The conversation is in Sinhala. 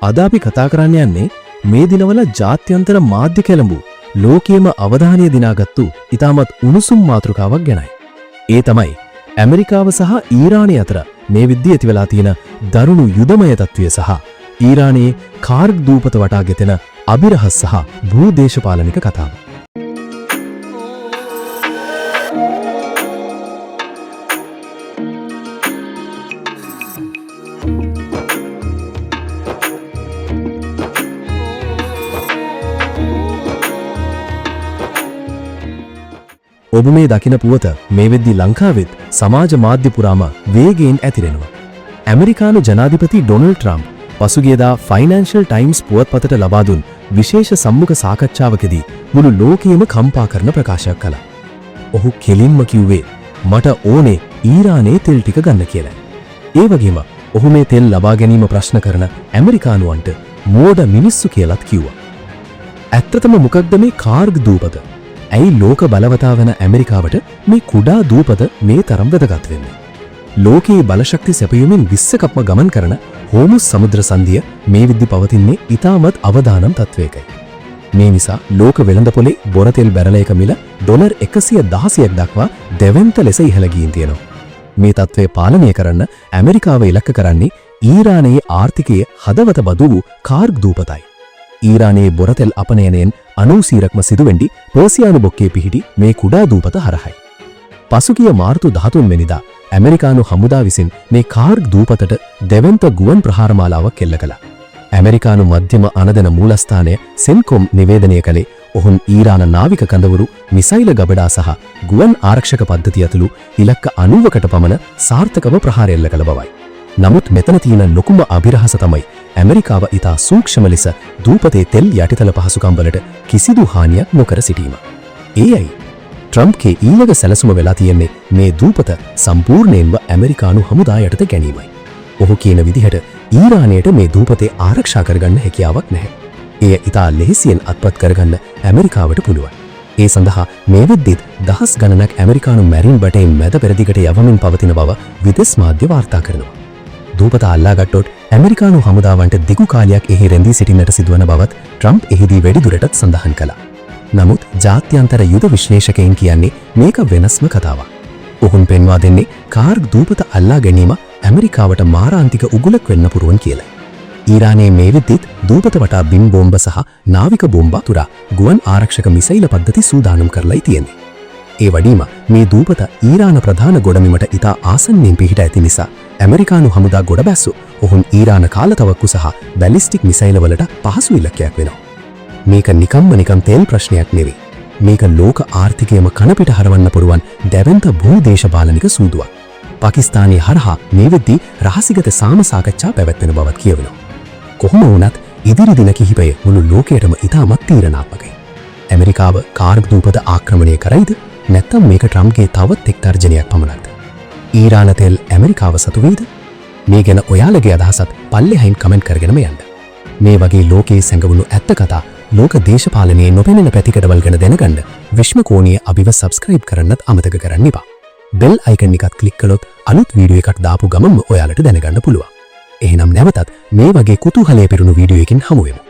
අද අපි කතා කරන්න යන්නේ මේ දිනවල ජාත්‍යන්තර මාධ්‍ය කෙළඹු ලෝකයේම අවධානය දිනාගත්තු ඉතාමත් උණුසුම් මාතෘකාවක් ගැනයි. ඒ තමයි ඇමරිකාව සහ ඊරානය අතර මේ විද්දී ඇති වෙලා තියෙන දරුණු යුදමය තත්ත්වය සහ ඊරානයේ කාර්ග් දූපත වටා ගෙතෙන අභිරහස් සහ භූදේශපාලනික කතාව. ඔබ මේ දකින පුවත මේ වෙද්දී ලංකාවෙත් සමාජ මාධ්‍ය පුරාම වේගයෙන් ඇතිරෙනවා. ඇමරිකානු ජනාධිපති ඩොනල්ඩ් ට්‍රම්ප් පසුගියදා ෆයිනෑන්ෂල් ටයිම්ස් පුවත්පතට ලබා දුන් විශේෂ සම්මුඛ සාකච්ඡාවකදී මුළු ලෝකයේම කම්පා කරන ප්‍රකාශයක් කළා. ඔහු කෙලින්ම කිව්වේ මට ඕනේ ඊරානයේ තෙල් ටික ගන්න කියලා. ඒ වගේම ඔහු මේ තෙල් ලබා ගැනීම ප්‍රශ්න කරන ඇමරිකානුවන්ට මෝඩ මිනිස්සු කියලාත් කිව්වා. ඇත්තටම මොකක්ද මේ කාර්ග් දූපත? ඇයි ලෝක බලවතා වන ඇමරිකාවට මේ කුඩා දූපත මේ තරම් වැදගත් වෙන්නේ? ලෝකයේ බලශක්ති සැපයීමෙන් විශ්වකප්ම ගමන් කරන හෝමුස් සමුද්‍ර සංධිය මේ විද්දි පවතින්නේ ඉතාමත් අවදානම් තත්වයකයි. මේ නිසා ලෝක වෙළඳපොලේ බොරතෙල් බැරල එක මිල ඩොලර් 116ක් දක්වා දෙවෙන්ත ලෙස ඉහළ ගින් තියෙනවා. මේ තත්ත්වය පාලනය කරන්න ඇමරිකාව ඉලක්ක කරන්නේ ඊරානයේ ආර්ථිකයේ හදවත බදු වූ කාර්ග් දූපතයි. ඊරානයේ බොරතෙල් අපනයනයෙන් 90%ක්ම සිදුවෙන්නේ පර්සියානු බොක්කේ පිහිටි මේ කුඩා දූපත හරහායි. පසුගිය මාර්තු 13 වෙනිදා ඇමරිකානු හමුදා විසින් මේ කාර්ග් දූපතට දෙවන්ත ගුවන් ප්‍රහාරමාලාවක් එල්ල කළා. ඇමරිකානු මධ්‍යම අනදන මූලස්ථානය සෙන්කොම් නිවේදනය කළේ ඔවුන් ඊරාන නාවික කඳවුරු මිසයිල ගබඩා සහ ගුවන් ආරක්ෂක පද්ධතිය ඇතුළු ඉලක්ක 90කට පමණ සාර්ථකව ප්‍රහාර එල්ල කළ බවයි. නමුත් මෙතන තියෙන ලොකුම අභිරහස තමයි ඇමරිකාව ඉතා සූක්ෂම ලෙස දූපතේ තෙල් යටිතල පහසුකම් වලට කිසිදු හානියක් නොකර සිටීම. ඒයි ට්‍රම්ප්ගේ ඊළඟ සැලසුම වෙලා තියෙන්නේ මේ දූපත සම්පූර්ණයෙන්ම ඇමරිකානු හමුදා යටතේ ගැනීමයි. ඔහු කියන විදිහට ඊරානයට මේ දූපතේ ආරක්ෂා කරගන්න හැකියාවක් නැහැ. එය ඉතා ලෙහෙසියෙන් අත්පත් කරගන්න ඇමරිකාවට පුළුවන්. ඒ සඳහා මේ වෙද්දිත් දහස් ගණනක් ඇමරිකානු මැරින් බටේ මැද පෙරදිගට යවමින් පවතින බව විදේශ මාධ්‍ය වාර්තා කරනවා. දූපත අල්ලාගත්තොත් ඇමරිකානු හමුදාවන්ට දිගු කාලයක් එහි රැඳී සිටින්නට සිදුවන බවත් ට්‍රම්ප් එහිදී වැඩිදුරටත් සඳහන් කළා. නමුත් ජාත්‍යන්තර යුද විශ්ලේෂකයන් කියන්නේ මේක වෙනස්ම කතාවක්. ඔවුන් පෙන්වා දෙන්නේ කාර්ග් දූපත අල්ලා ගැනීම ඇමරිකාවට මාරාන්තික උගුලක් වෙන්න පුරුවන් කියලා. ඊරානයේ මේ වෙද්දිත් දූපත වටා බිම් බෝම්බ සහ නාවික බෝම්බ තුරා ගුවන් ආරක්ෂක මිසයිල පද්ධති සූදානම් කරලායි තියෙන්නේ. ඒ වඩීම මේ දූපත ඊරාන ප්‍රධාන ගොඩබිමට ඉතා ආසන්නයෙන් පිහිට ඇති නිසා ඇමරිකානු හමුදා ගොඩබැස්සු ඔවුන් ඊරාන කාලතවක්කු සහ බැලිස්ටික් මිසයිල වලට පහසු ඉලක්කයක් වෙනවා. මේක නිකම් තෙල් ප්‍රශ්නයක් නෙවෙයි. මේක ලෝක ආර්ථිකයම කනපිට හරවන්න පුරුවන් දැවැන්ත භූදේශපාලනික සූදුවක්. පාකිස්තානයේ හරහා මේ වෙද්දී රහසිගත සාම සාකච්ඡා පැවැත්වෙන බවත් කියවෙනවා. කොහොම වුණත් ඉදිරි දින කිහිපය මුළු ලෝකයටම ඉතාමත් තීරණාත්මකයි. ඇමරිකාව කාර්ග් දූපත ආක්‍රමණය කරයිද? නැත්නම් මේක ට්‍රම්ප්ගේ තවත් එක් තර්ජනයක් පමණක්ද? ඊරාන තෙල් ඇමරිකාව සතු වේද? මේ ගැන ඔයාලගේ අදහසත් පල්ලෙහායින් කමෙන්ට් කරගෙනම යන්න. මේ වගේ ලෝකයේ සැඟවුණු ඇත්ත කතා ලෝක දේශපාලනයේ නොපෙනෙන පැතිකඩවල් ගැන දැනගන්න විශ්වකෝණීය අභිව සබ්ස්ක්‍රයිබ් කරන්නත් අමතක කරන්න එපා. බෙල් අයිකන් එකත් ක්ලික් කළොත් අලුත් වීඩියෝ එකක් දාපු ගමන්ම ඔයාලට දැනගන්න පුළුවන්. එහෙනම් නැවතත් මේ වගේ කුතුහලයේ පිරුණු වීඩියෝ එකකින් හමු වෙමු.